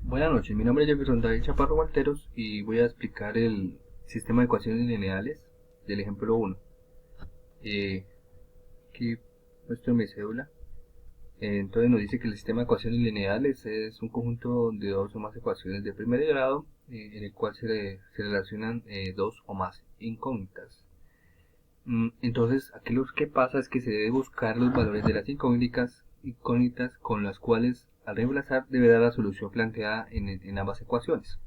Buenas noches, mi nombre es Jefferson David Chaparro Gualteros y voy a explicar el sistema de ecuaciones lineales del ejemplo 1. Aquí muestro mi cédula. Entonces nos dice que el sistema de ecuaciones lineales es un conjunto de dos o más ecuaciones de primer grado en el cual se relacionan dos o más incógnitas. Entonces aquí lo que pasa es que se debe buscar los valores de las incógnitas con las cuales al reemplazar debe dar la solución planteada en ambas ecuaciones.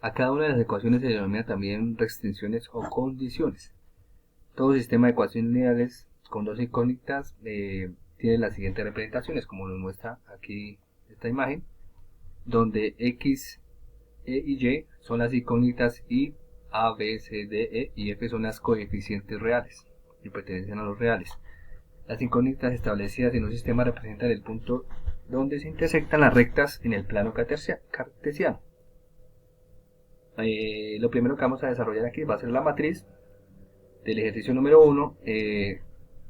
A cada una de las ecuaciones se denomina también restricciones o condiciones. Todo sistema de ecuaciones lineales con dos incógnitas tiene las siguientes representaciones, como nos muestra aquí esta imagen, donde x, e y y son las incógnitas y a, b, c, d, e y f son las coeficientes reales y pertenecen a los reales. Las incógnitas establecidas en un sistema representan el punto donde se intersectan las rectas en el plano cartesiano. Lo primero que vamos a desarrollar aquí va a ser la matriz del ejercicio número 1,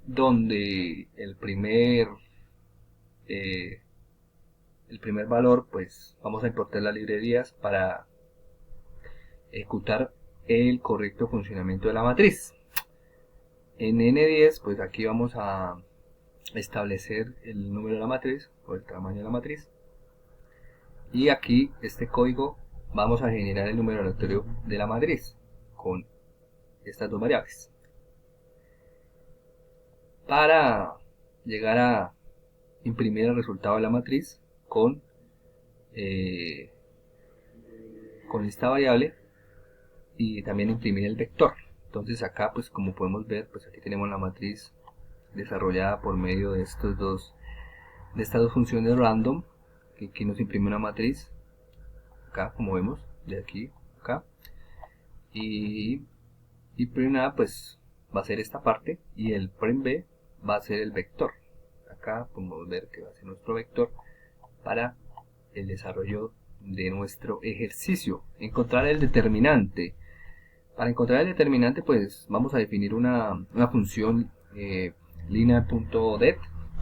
donde eh, el primer valor, pues vamos a importar las librerías para ejecutar el correcto funcionamiento de la matriz. En N10, pues aquí vamos a establecer el número de la matriz o el tamaño de la matriz, y aquí este código vamos a generar el número aleatorio de la matriz con estas dos variables. Para llegar a imprimir el resultado de la matriz con esta variable y también imprimir el vector. Entonces acá, pues como podemos ver, pues aquí tenemos la matriz desarrollada por medio de estas dos funciones random, que aquí nos imprime una matriz acá, como vemos, de aquí acá, y prime A pues va a ser esta parte y el prime B va a ser el vector. Acá podemos ver que va a ser nuestro vector para el desarrollo de nuestro ejercicio. Encontrar el determinante. Para encontrar el determinante, pues vamos a definir una función linear.det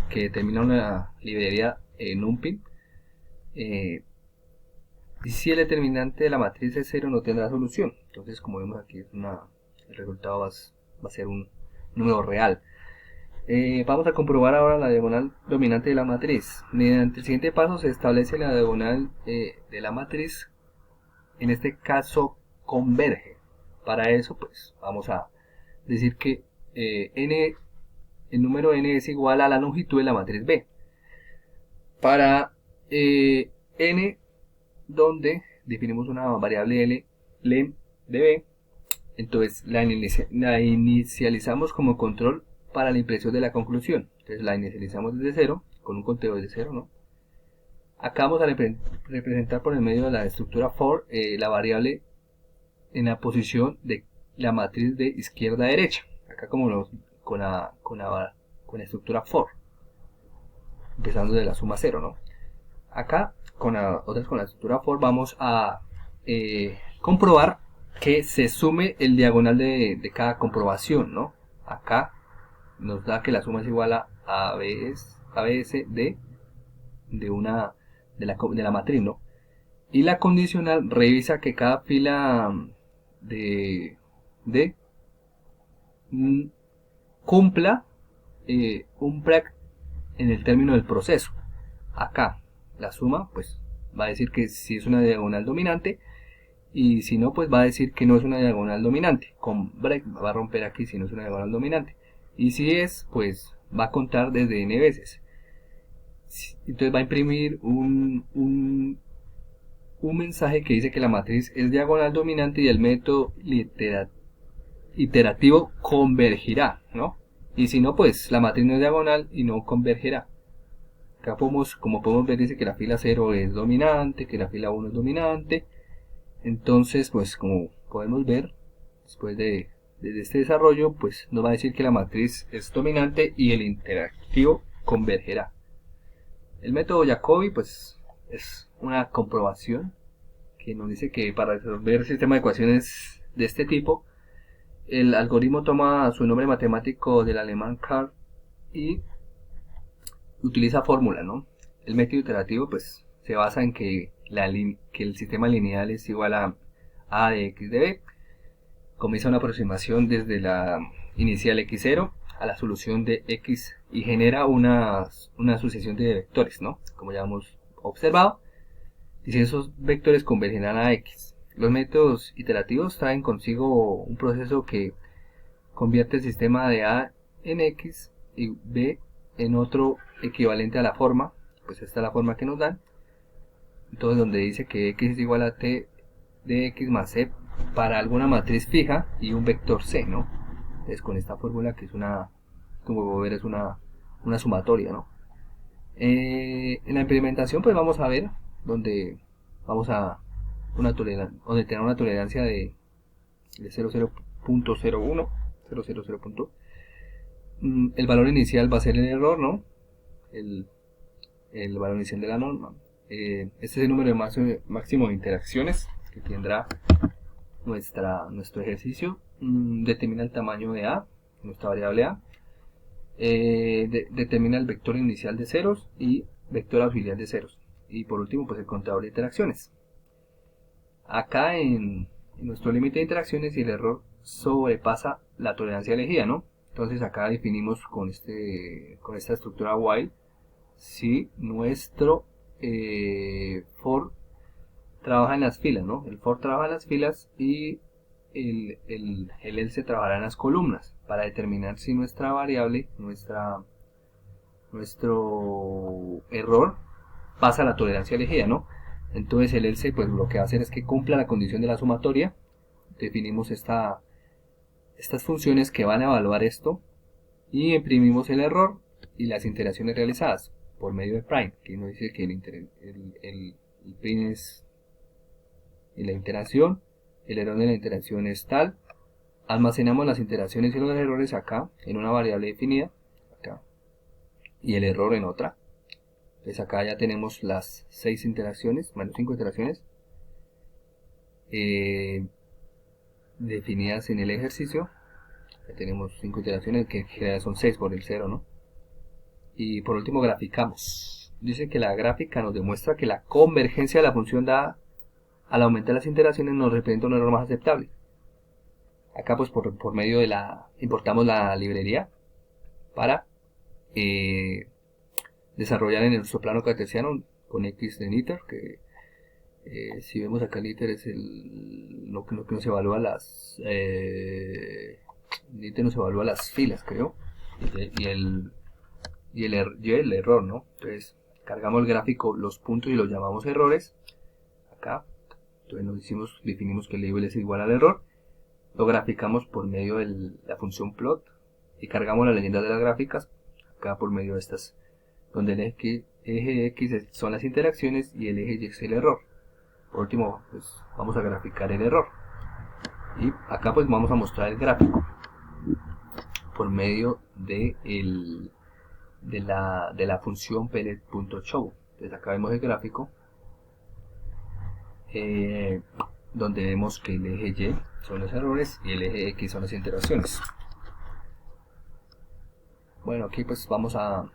que determina una librería numpy. Y si el determinante de la matriz es 0, no tendrá solución. Entonces, como vemos aquí, el resultado va a ser un número real. Vamos a comprobar ahora la diagonal dominante de la matriz. Mediante el siguiente paso se establece la diagonal de la matriz. En este caso converge. Para eso pues vamos a decir que el número n es igual a la longitud de la matriz B. Para n, donde definimos una variable L, lem de B, entonces la inicializamos como control para la impresión de la conclusión. Entonces la inicializamos desde 0, con un conteo desde 0, ¿no? Acá vamos a representar por el medio de la estructura for la variable en la posición de la matriz de izquierda a derecha. Acá como con la estructura for, empezando de la suma 0, ¿no? Acá con la estructura for vamos a comprobar que se sume el diagonal de cada comprobación, ¿no? Acá nos da que la suma es igual a ABS de la matriz, ¿no? Y la condicional revisa que cada fila de cumpla un break en el término del proceso. Acá la suma pues va a decir que si es una diagonal dominante, y si no pues va a decir que no es una diagonal dominante. Con break va a romper aquí si no es una diagonal dominante, y si es, pues va a contar desde n veces. Entonces va a imprimir un mensaje que dice que la matriz es diagonal dominante y el método iterativo convergirá, ¿no? Y si no, pues la matriz no es diagonal y no convergerá. Acá como podemos ver, dice que la fila 0 es dominante, que la fila 1 es dominante. Entonces, pues como podemos ver, después de este desarrollo, pues nos va a decir que la matriz es dominante y el interactivo convergerá. El método Jacobi, pues es una comprobación que nos dice que para resolver sistemas de ecuaciones de este tipo, el algoritmo toma su nombre matemático del alemán Karl y utiliza fórmula, ¿no? El método iterativo pues se basa en que que el sistema lineal es igual a de x de b, comienza una aproximación desde la inicial x0 a la solución de x y genera una sucesión de vectores, ¿no? Como ya hemos observado, y si esos vectores convergerán a x. Los métodos iterativos traen consigo un proceso que convierte el sistema de a en x y b en otro equivalente a la forma, pues esta es la forma que nos dan. Entonces donde dice que x es igual a t de x más c para alguna matriz fija y un vector c, ¿no? Entonces con esta fórmula que es como ver, es una sumatoria, ¿no? En la implementación pues vamos a ver donde vamos a donde tener una tolerancia de 00.01, el valor inicial va a ser el error, ¿no? El valor inicial de la norma. Este es el número máximo de interacciones que tendrá nuestro ejercicio. Determina el tamaño de a, nuestra variable a. Determina el vector inicial de ceros y vector auxiliar de ceros. Y por último, pues el contador de interacciones. Acá en nuestro límite de interacciones, y el error sobrepasa la tolerancia elegida, ¿no? Entonces acá definimos con esta estructura while si nuestro for trabaja en las filas, ¿no? El for trabaja en las filas y el else trabajará en las columnas para determinar si nuestra variable, nuestro error pasa la tolerancia elegida, ¿no? Entonces el else pues lo que va a hacer es que cumpla la condición de la sumatoria. Definimos estas funciones que van a evaluar esto y imprimimos el error y las interacciones realizadas por medio de prime, que nos dice que el prime es en la interacción, el error de la interacción es tal. Almacenamos las interacciones y los errores acá en una variable definida acá, y el error en otra. Entonces acá ya tenemos las 6 interacciones, más 5 interacciones definidas en el ejercicio. Ya tenemos 5 interacciones, que en general son 6 por el 0, ¿no? Y por último graficamos. Dice que la gráfica nos demuestra que la convergencia de la función dada al aumentar las interacciones nos representa un error más aceptable. Acá pues por medio de importamos la librería para desarrollar en nuestro plano cartesiano con x de niter, que si vemos acá el niter es lo que nos evalúa niter nos evalúa las filas, creo, y el error, ¿no? Entonces cargamos el gráfico, los puntos, y los llamamos errores acá. Entonces definimos que el label es igual al error, lo graficamos por medio de la función plot y cargamos la leyenda de las gráficas acá por medio de estas, donde el eje X son las interacciones y el eje Y es el error. Por último, pues vamos a graficar el error, y acá pues vamos a mostrar el gráfico por medio de la función pellet.show. Entonces acá vemos el gráfico donde vemos que el eje Y son los errores y el eje X son las interacciones. Bueno, aquí pues vamos a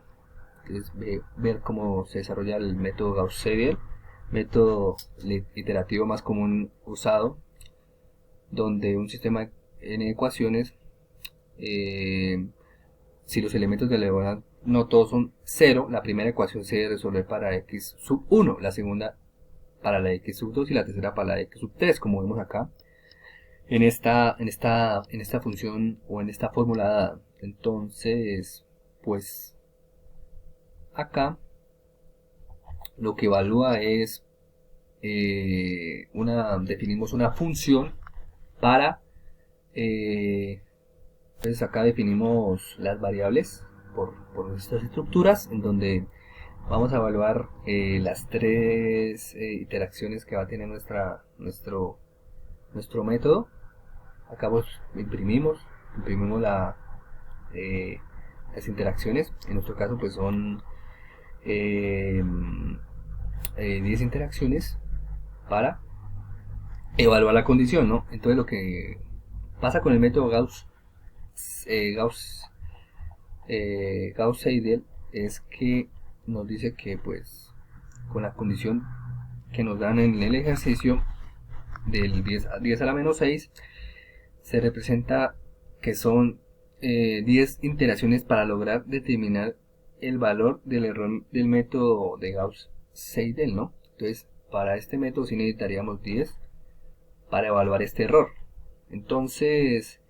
ver cómo se desarrolla el método Gauss-Seidel, método iterativo más común usado, donde un sistema n ecuaciones, si los elementos de la diagonal no todos son 0, la primera ecuación se debe resolver para x sub 1, la segunda para la x sub 2 y la tercera para la x sub 3, como vemos acá en esta función o en esta fórmula dada. Entonces pues acá lo que evalúa es definimos una función para entonces acá definimos las variables por estas estructuras, en donde vamos a evaluar las 3 interacciones que va a tener nuestro método. Acá pues imprimimos las interacciones. En nuestro caso pues son 10 interacciones para evaluar la condición, ¿no? Entonces lo que pasa con el método Gauss-Seidel es que nos dice que pues con la condición que nos dan en el ejercicio del 10 a la menos 6 se representa que son 10 iteraciones para lograr determinar el valor del error del método de Gauss-Seidel, ¿no? Entonces, para este método sí necesitaríamos 10 para evaluar este error. Entonces,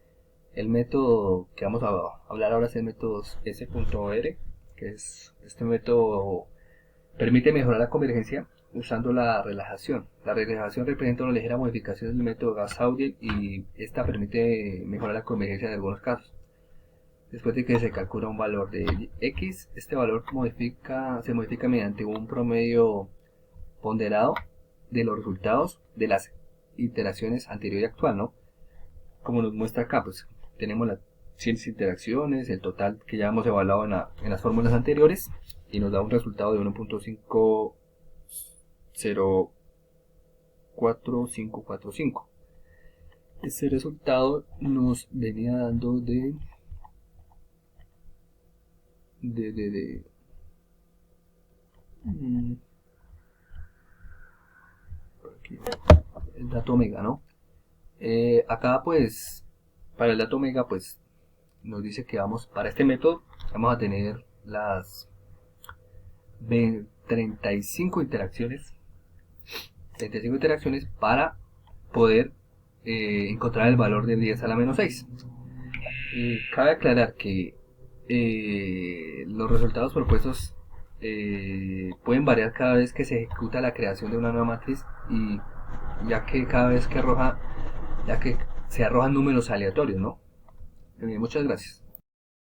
el método que vamos a hablar ahora es el método S.R, que es este método permite mejorar la convergencia usando la relajación. La relajación representa una ligera modificación del método Gauss-Seidel y esta permite mejorar la convergencia en algunos casos. Después de que se calcula un valor de X, este valor se modifica mediante un promedio ponderado de los resultados de las iteraciones anterior y actual, ¿no? Como nos muestra acá, pues tenemos las 100 interacciones, el total que ya hemos evaluado en las fórmulas anteriores, y nos da un resultado de 1.504545. Este resultado nos venía dando aquí, el dato omega, ¿no? Acá pues para el dato omega pues nos dice que para este método vamos a tener las 35 interacciones para poder encontrar el valor de 10 a la menos 6. Cabe aclarar que los resultados propuestos pueden variar cada vez que se ejecuta la creación de una nueva matriz, y ya que cada vez que se arrojan números aleatorios, ¿no? Muchas gracias.